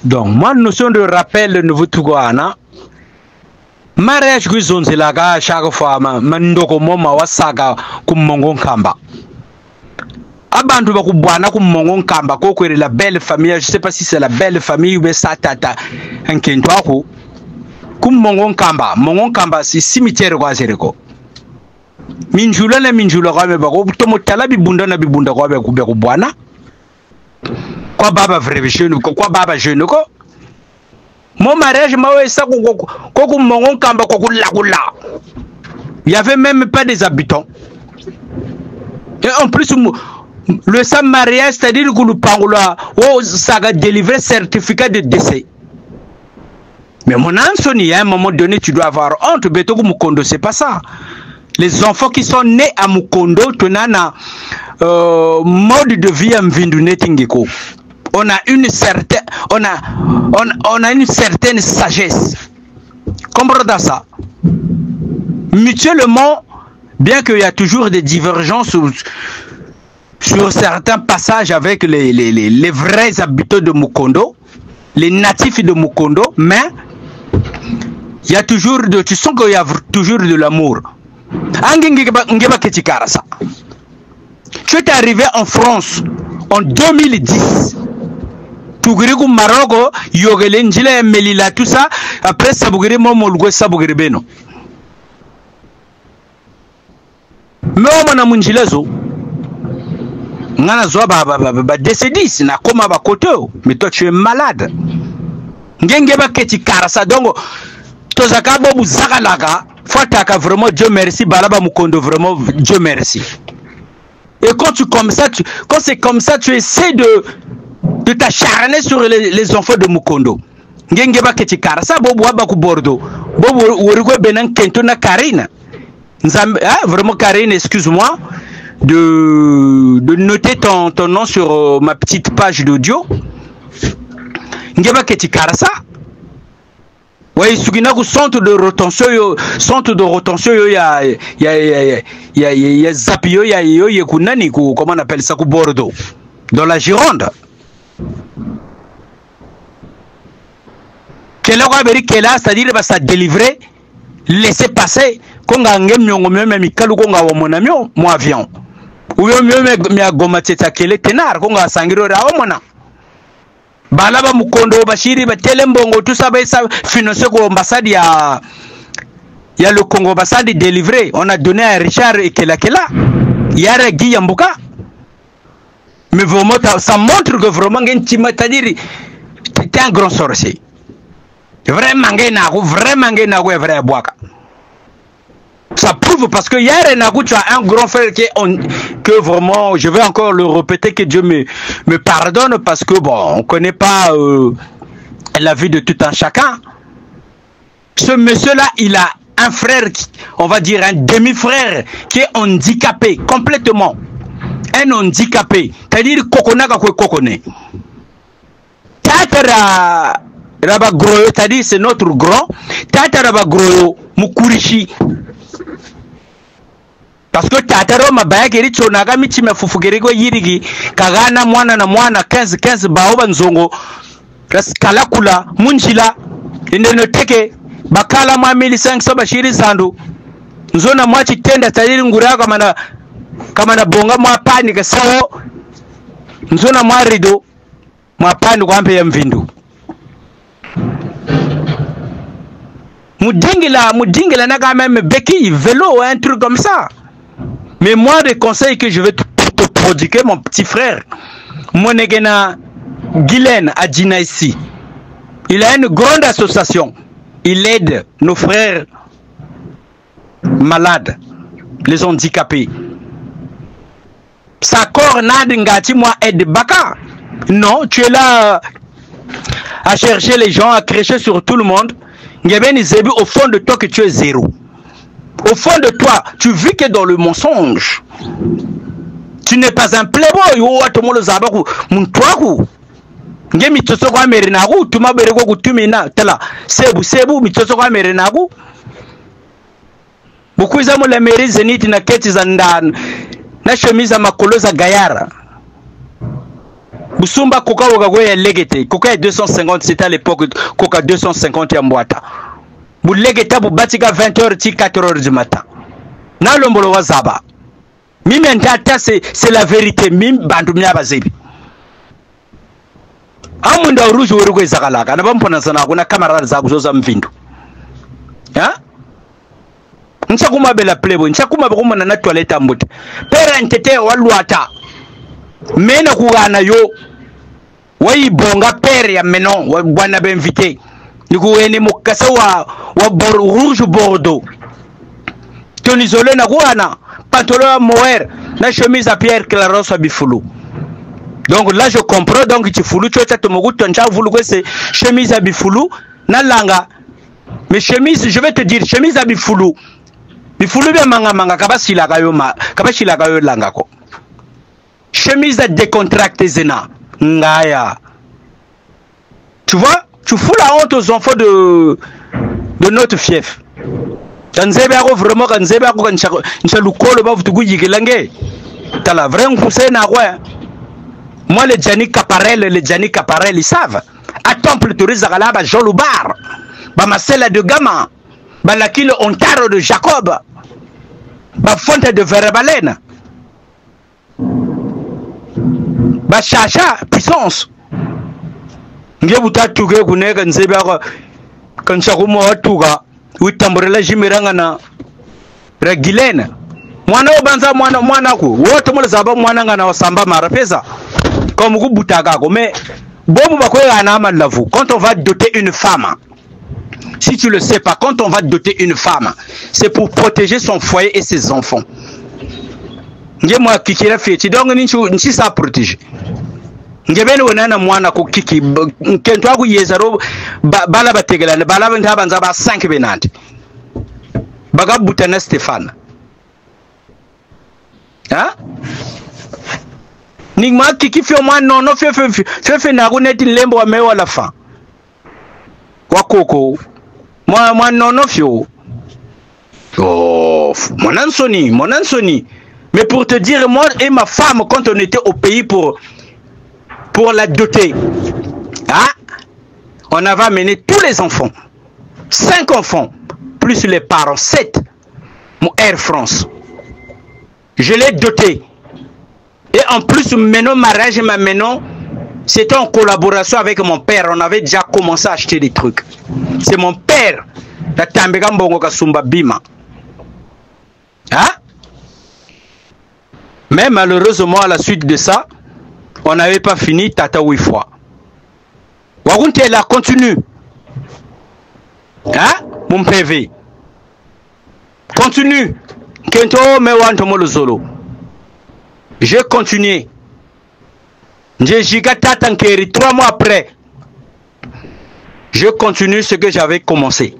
Donc, moi, notion de rappel de vous tout mariage que zonzi laga chaque fois mandoko moma wasaga kumongo kamba. Abantu bakubwana kumongo kamba koko la belle famille, je sais pas si c'est la belle famille ou sa tata nkentwako kumongo kamba si cimetière kwa zereko. Minjula na minjula kwa be bako tomotala bibunda na bibunda kwa be kubwana. Quoi baba vrai jeune quoi baba jeune ko mon mariage m'a ça ko mongon kamba ko kula il y avait même pas des habitants et en plus le sam mariage c'est-à-dire que le pangola oh ça a délivré certificat de décès mais mon Anthony à un moment donné tu dois avoir honte beto Mukondo c'est pas ça les enfants qui sont nés à Mukondo tenana mode de vie en Vindunetingeko. On a une certaine une certaine sagesse. Comprenez ça. Mutuellement, bien qu'il y a toujours des divergences sur certains passages avec les vrais habitants de Mukondo, les natifs de Mukondo, mais il y a toujours tu sens qu'il y a toujours de l'amour. Tu es arrivé en France en 2010. Tougrigu Maroc, Yogelenjile, Melila, tout ça. Après, Sabougri, Momolgo, Sabougri Beno. Mais on a munjilezo. Ngana zoa ba décédé, na koma ba koto. Mais toi tu es malade. Ngengeba keti karasa donc tozaka bobu zakalaga. Fataka vraiment Dieu merci, Balaba Mukondo vraiment Dieu merci. Et quand c'est comme ça, tu essaies de t'acharner sur les enfants de Mukondo. Ngengeba keti karasa bobu abaku Bordeaux. Bobu worigo benan kento na Karine. Vraiment Karine, excuse-moi de noter ton nom sur ma petite page d'audio. Ngeba keti karasa. Oui, suginaku centre de retention yo ya zapio ya yo kunani comment on appelle ça ku Bordeaux dans la Gironde. Kela ko beri kela c'est-à-dire ba ça délivrer laisser passer konga ngem nyongo meme mikalu konga wa monamio mo avion. Uyo meme mi agoma teta kele tenar konga sangiro ra omona. Balaba Mukondo Bashiri Batelembongo tout ça financé ko ambassade ya le Congo ambassade délivré on a donné à Richard et Kela Yara Guy Yambuka mais vraiment ça montre que vraiment c'est-à-dire t'es un grand sorcier vraiment est vrai boaka. Ça prouve parce que hier tu as un grand frère que vraiment je vais encore le répéter, que Dieu me pardonne parce que bon on connaît pas la vie de tout un chacun. Ce monsieur là il a un frère on va dire un demi-frère qui est handicapé complètement, un handicapé, c'est-à-dire kokonaka ko kokone tatara raba groyo, c'est-à-dire c'est notre grand tatara raba groyo mukurishi. Parce que tataro mabaya kiri chonaga michi mefufugerigo yirigi kagana mwana na mwana 15 baoba nzongo kalakula munjila indeno teke bakala mwa 1500 bashiri sandu nzona mwa chitenda tadiri ngura kama na bonga mwa pani kasao nzona mwa rido mwa pani kwa mpe ya mvindu mudingila naga même beki vélo un truc comme ça. Mais moi, les conseils que je vais te prodiguer, mon petit frère, mon égena Guylaine à Djina ici, il a une grande association. Il aide nos frères malades, les handicapés. Sa corps n'adingati moi aide baka. Non, tu es là à chercher les gens, à crécher sur tout le monde. Au fond de toi que tu es zéro. Au fond de toi, tu vis que dans le mensonge. Tu n'es pas un playboy. Beaucoup de la mairie Zénith na keti za ndani na chemise makolo za gayara. Busumba Coca Wagagoya Legete. Coca est 250, c'était à l'époque Coca 250 et en boîte. Vous Legete, vous batika 20h, 4h du matin. Na lombolo wazaba. Mimi entata c'est la vérité. Mimi bandumia bazebi. Amunda uruzi werugo izakalaka. Nabampona sana kuna camarades za kuzoza mvindu. Ha? Nchakuma bela plebo, nchakuma bakuma na toilette ambote. Pera ntete waluata. Mena kugana yo. Wai bonga pere ya menon wana benvité. Niku ene mukasa wa rouge bordeaux. Ton isolé na kuana pantalon à moer na chemise à pierre claros à bifulu. Donc là je comprends donc tu fulu tu as tomogu toncha vulu que c'est chemise à bifulu na langa. Mais chemise je vais te dire chemise à bifulu. Bifulu bien manga kabasila kayo langa ko. Chemise à décontracté zena. Ngaya. Tu vois, tu fous la honte aux enfants de notre fief. Kanzebe ako vraiment kanzebe ako kanchakolo ba vutugu yigelange. Tala vraiment poussé na quoi. Moi les Gianni Caparel, ils savent. À Temple Tourisme à ba Jean Loubar. Ba Marcella de Gama. Ba Lakile Ontaro de Jacob. Ba Fonte de Verbalène. Ba Chacha puissance. Nge buta tuge kuneka nzebe ako kanchakumo watuga witamburela jimiranga na regilena mwana obanza mwana ku wote mule zaba mwana ngana wasamba mara pesa comme ku butaka ko mais bomu bakoya na malavu quand on va doter une femme si tu le sais pas quand on va doter une femme c'est pour protéger son foyer et ses enfants nge moi kikira feti donc nchi sa protéger ngebeni wonana mwana ko kiki kento aku yezaro bala bategelana bala banza ba 5 benandi baga butana Stéphane hein nigma kiki fio mwana no fe na ko neti lembo wa mewa la fin wakoko moi non fio oh mon ansoni mais pour te dire moi et ma femme quand on était au pays pour la doter. Ah, on avait amené tous les enfants. 5 enfants, plus les parents, 7. Mon Air France. Je l'ai doté. Et en plus, maintenant, mariage, maintenant, c'était en collaboration avec mon père. On avait déjà commencé à acheter des trucs. C'est mon père. La Tambegambongo Kasumba Bima. Hein? Mais malheureusement, à la suite de ça, on n'avait pas fini Tata Wifwa. Wagunte la continue. Hein? Mon PV. Continue. Kento me wantomo le solo. J'ai continué. J'ai gigata tankeri 3 mois après. Je continue ce que j'avais commencé.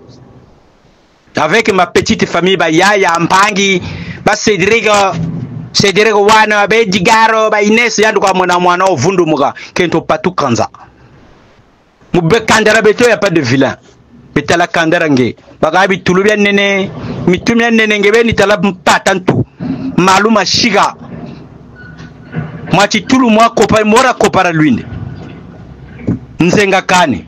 Avec ma petite famille, ba Yaya, Mpangi, ba Cédric wana ba Digaro, ba Inès yandu kwa mwana ovundu muga kento patu kanza. Mube kandara beto ya pas de vilain. Betala kandara nge. Bagabi tulubia nene, mitumia nene ngebe ni tala patantu. Maluma shiga. Mwachi tulu mwa kopara mora kopara luine. Nzenga kane.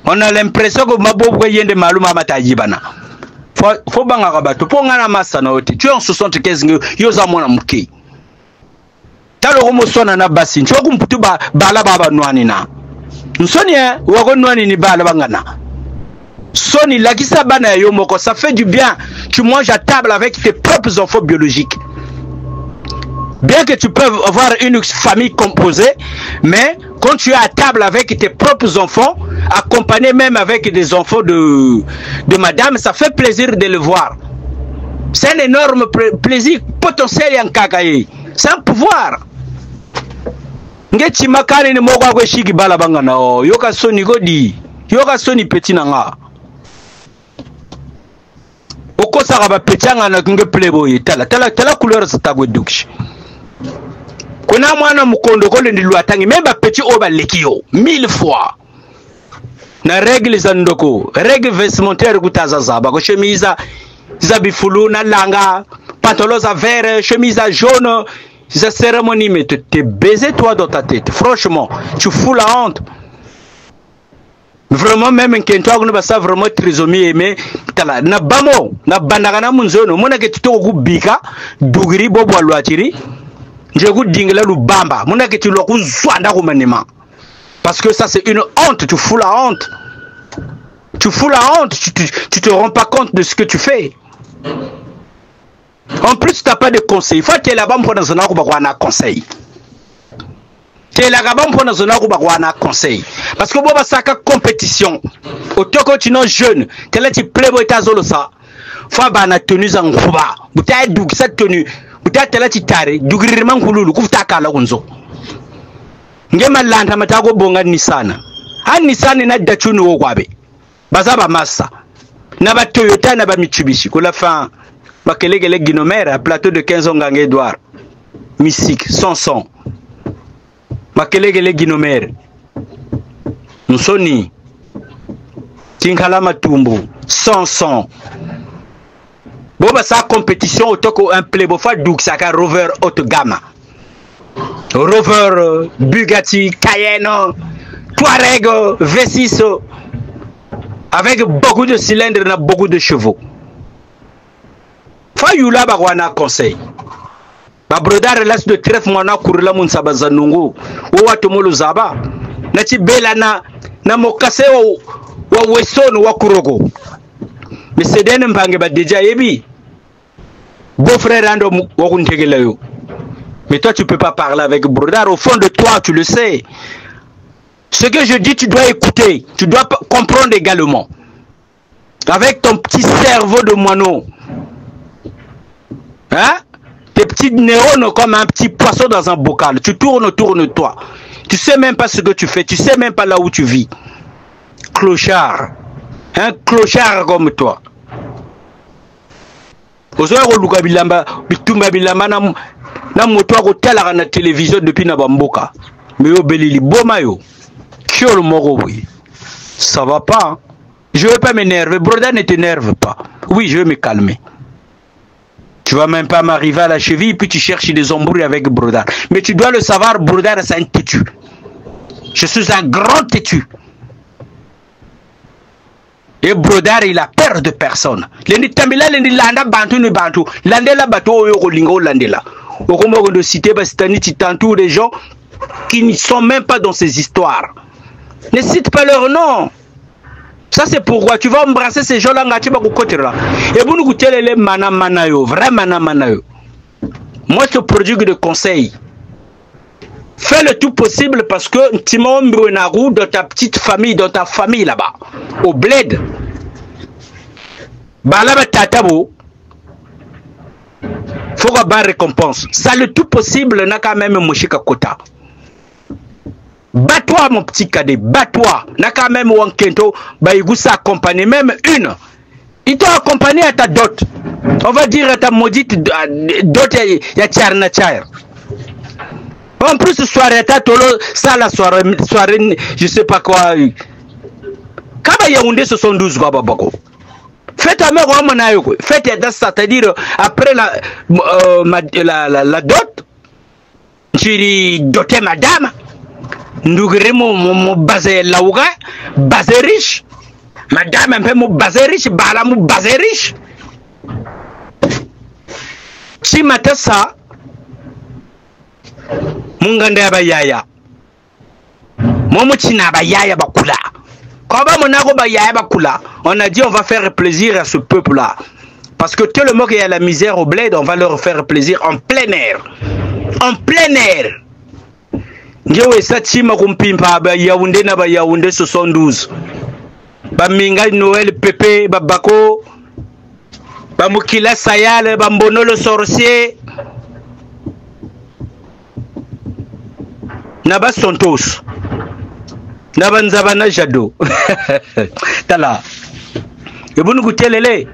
On a l'impression que mabobu yende maluma matajibana. Faut banga kabato po ngana masana oti tu en 75 yoza mwana muke talo romo sona na basi nchoku mputu bala baba nwani na nsoni wako nwani ni bala bangana soni lakisa bana yo moko ça fait du bien tu manges à table avec tes propres enfants biologiques. Bien que tu peux avoir une famille composée, mais quand tu es à table avec tes propres enfants, accompagné même avec des enfants de madame, ça fait plaisir de le voir. C'est un énorme plaisir potentiel en kakaye. C'est un pouvoir. Ngeti makani ni moko kwa shiki bala bangana o yoka soni godi yoka soni petit nanga okosa ka ba petanga na nge playboy tala couleur sa tabwe dukshi. Kuna mwana mukondo kole ndiluatangi memba petit oba lekio 1000 fois na règle za ndoko règle vestimentaire kutaza zaba ko chemise za bifulu na langa pantalon za vert chemise jaune Si cette cérémonie, mais te baiser toi dans ta tête. Franchement, tu fous la honte. Vraiment, même un toi, on va vraiment trésorier, mais tala, na bamo, na banagana munzono, mona que tu te gu bika, dugri bobo aluatiri, je gu dingla lu bamba, mona que tu le gu zwanda manema. Parce que ça c'est une honte, tu fous la honte. Tu fous la honte, tu te rends pas compte de ce que tu fais. En plus, tu n'as pas de conseil. Il faut que tu aies là-bas pour dans un conseil. Tu es là-bas pour dans un conseil. Parce que bon, ça a compétition. Au temps que tu es jeune, tu es là, tu plais pour ta zone ça. Faut que tu tenue en kuba. Tu as cette tenue. Tu as là, tu t'arrêtes. Tu as vraiment coulou. Tu as kala unzo. Ngema lanta matago bonga Nissan. Ah Nissan na dachunu okwabe. Bazaba massa. Na ba Toyota na ba Mitsubishi. Ko la fin. Bakelele Guinomère, à plateau de 15 ans, Gang Edouard. Mystique, Sanson. Bakelele Guinomère. Nsoni. Tinkala Matumbu. Sanson. Bon, bah, ça compétition au toko un playboy doux, ça a Rover haute gamme. Rover, Bugatti, Cayenne, Touareg, V6. Avec beaucoup de cylindres et beaucoup de chevaux. Fayula bagwana conseil. Ba broda relâche de trèfle mwana kurula mun sabazanungu. Wo watomolo zaba. Na ti bela na mokase wa wesono wa kurogo. Mais c'est den mpange ba déjà yebi. Beau frère ando wa kuntegela yo. Mais toi tu peux pas parler avec broda au fond de toi, tu le sais. Ce que je dis, tu dois écouter, tu dois comprendre également. Avec ton petit cerveau de moineau. Hein? Tes petits neurones comme un petit poisson dans un bocal. Tu tournes autour de toi. Tu sais même pas ce que tu fais. Tu sais même pas là où tu vis. Clochard. Un clochard comme toi. Na moto ko tala na télévision depuis na bamboka. Mais au belili bomayo. Kiolo moko oui. Ça va pas. Je veux pas m'énerver. Broda ne t'énerve pas. Oui, je vais me calmer. Tu vas même pas m'arriver à la cheville puis tu cherches des embrouilles avec Brodar. Mais tu dois le savoir, Brodar c'est un têtu. Je suis un grand têtu. Et Brodar il a peur de personne. Lendi tambila lendi landa bantu ni bantu. Landela bato yo lingo landela. Au comment de citer bastani tu t'entoures des gens qui ne sont même pas dans ces histoires. Ne cite pas leur nom. Ça c'est pourquoi tu vas embrasser ces gens-là, tu vas côté là. Et vous nous goûtez les manamanayo, vrai manamanayo. Moi je te produis de conseils. Fais le tout possible parce que tu m'as embrunarou dans ta petite famille, dans ta famille là-bas, au bled. Bah là-bas tatabo. Faut avoir récompense. Ça le tout possible n'a quand même moshika kota. Bats-toi mon petit cadet, bats-toi. N'a quand même wankento, bah il accompagner même une. Il t'a accompagné à ta dot. On va dire à ta maudite dot ya tcharna tchar. En plus soirée ta tolo ça la soirée je sais pas quoi. Kaba Yaoundé 72 baba bako. Faites à mère Romanayo. Faites à c'est-à-dire après la dot. J'ai doté madame. Ndugre mon basé lauga, basé riche. Madame un peu mon basé riche, bala mon basé riche. Si mata ça, mon ganda bayaya. Momo china bayaya bakula. Quand on a bayaya bakula, on a dit on va faire plaisir à ce peuple-là. Parce que tellement qu'il y a la misère au bled, on va leur faire plaisir en plein air. En plein air. Ngewe satima kumpimpa ba Yaoundé na ba Yaoundé 72 ba Minga Noël Pépé ba Bako ba Mukila Sayal ba Mbono le sorcier na ba Santos na ba Nzabana Jado tala et vous nous goûtez lélé.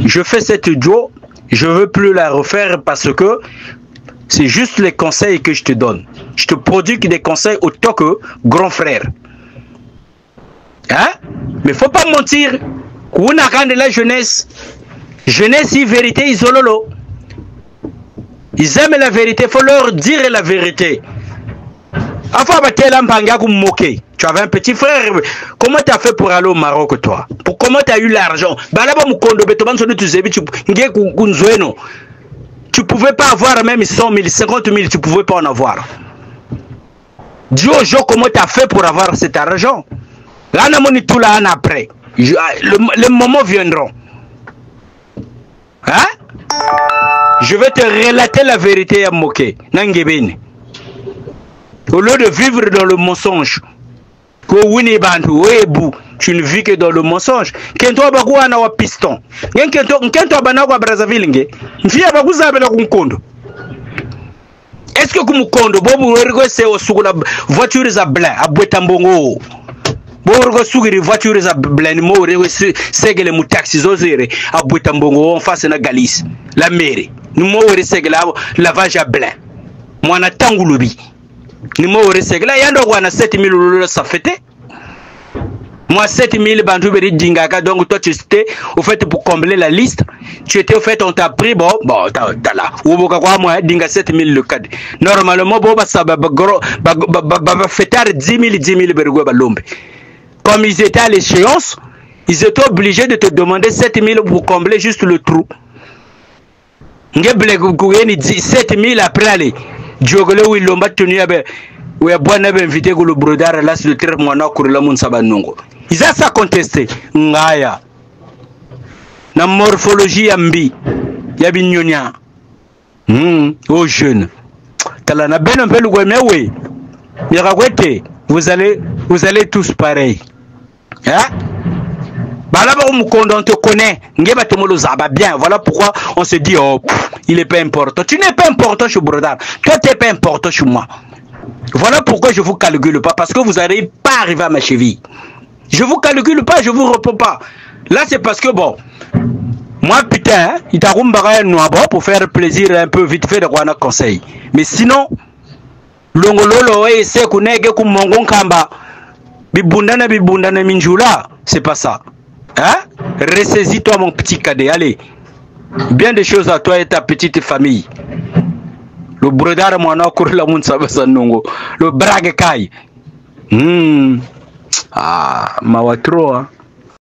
Je fais cette duo, je veux plus la refaire parce que c'est juste les conseils que je te donne. Je te produis des conseils autant que grand frère. Hein? Mais faut pas mentir. On a de la jeunesse. Jeunesse, vérité, isololo. Ils aiment la vérité, il faut leur dire la vérité. Tu avais un petit frère. Comment tu as fait pour aller au Maroc, toi? Comment tu as eu l'argent? Tu pouvais pas avoir même 100 000, 50 000, tu pouvais pas en avoir. Dis aux gens comment tu as fait pour avoir cet argent. Là, on a tout là après. Les moments viendront. Hein? Je vais te relater la vérité à Moké. Nangebene. Au lieu de vivre dans le mensonge, tu ne vis que dans le mensonge. Kento bakuwa na wa piston. Kento banagwa Brazzaville. Mfia bakuzabela kunkondo. Est-ce que kumukondo bobu wergo se osukula voiture za blanc abweta mbongo. Borgo sugiri voiture za blanc mo wergo segele mu taxi zozere abweta mbongo en face na Galice. La mairie. Ni mo wergo segele lavage à blanc. Mwana tangulubi. Ni mo wergo là yando wana 7000 lolo ça fête. Moi 7000 bantu beri dingaka, donc toi tu étais au fait pour combler la liste, tu étais au fait on t'a pris bon t'as là ou boka kwa moi dinga 7000 le cadre. Normalement bon ça ba fêter 10 000 bergo ba lombe. Comme ils étaient à l'échéance, ils étaient obligés de te demander 7000 pour combler juste le trou. Ngeble kuyeni 7000 après aller. Diogole wi lomba tenu abe ou ya bwana be invité ko le brodar là sur le terre mwana ko la mun sabanongo. Ils ont ça contesté. Ngaya. Na morphologie ambi. Ya binyonya. Oh jeune. Tala na ben un peu le mais oui. Mirakwete, vous allez tous pareil. Hein? Balaba on te connaît. Ngeba tomolo zaba bien. Voilà pourquoi on se dit oh, il est pas important. Tu n'es pas important chez Brodar. Toi tu n'es pas important chez moi. Voilà pourquoi je vous calcule pas, parce que vous n'arrivez pas à arriver à ma cheville. Je vous calcule pas, je vous réponds pas. Là c'est parce que bon, moi putain, il t'a rumbaré un pour faire plaisir un peu vite fait de quoi conseil. Mais sinon, longololo et c'est qu'on est que mongon kamba, bibundana minjula, c'est pas ça. Hein? Ressaisis-toi mon petit cadet, allez. Bien des choses à toi et ta petite famille. Le brodar mwana kur la mun sabasanongo. Le brague kai. Ah, mawatro.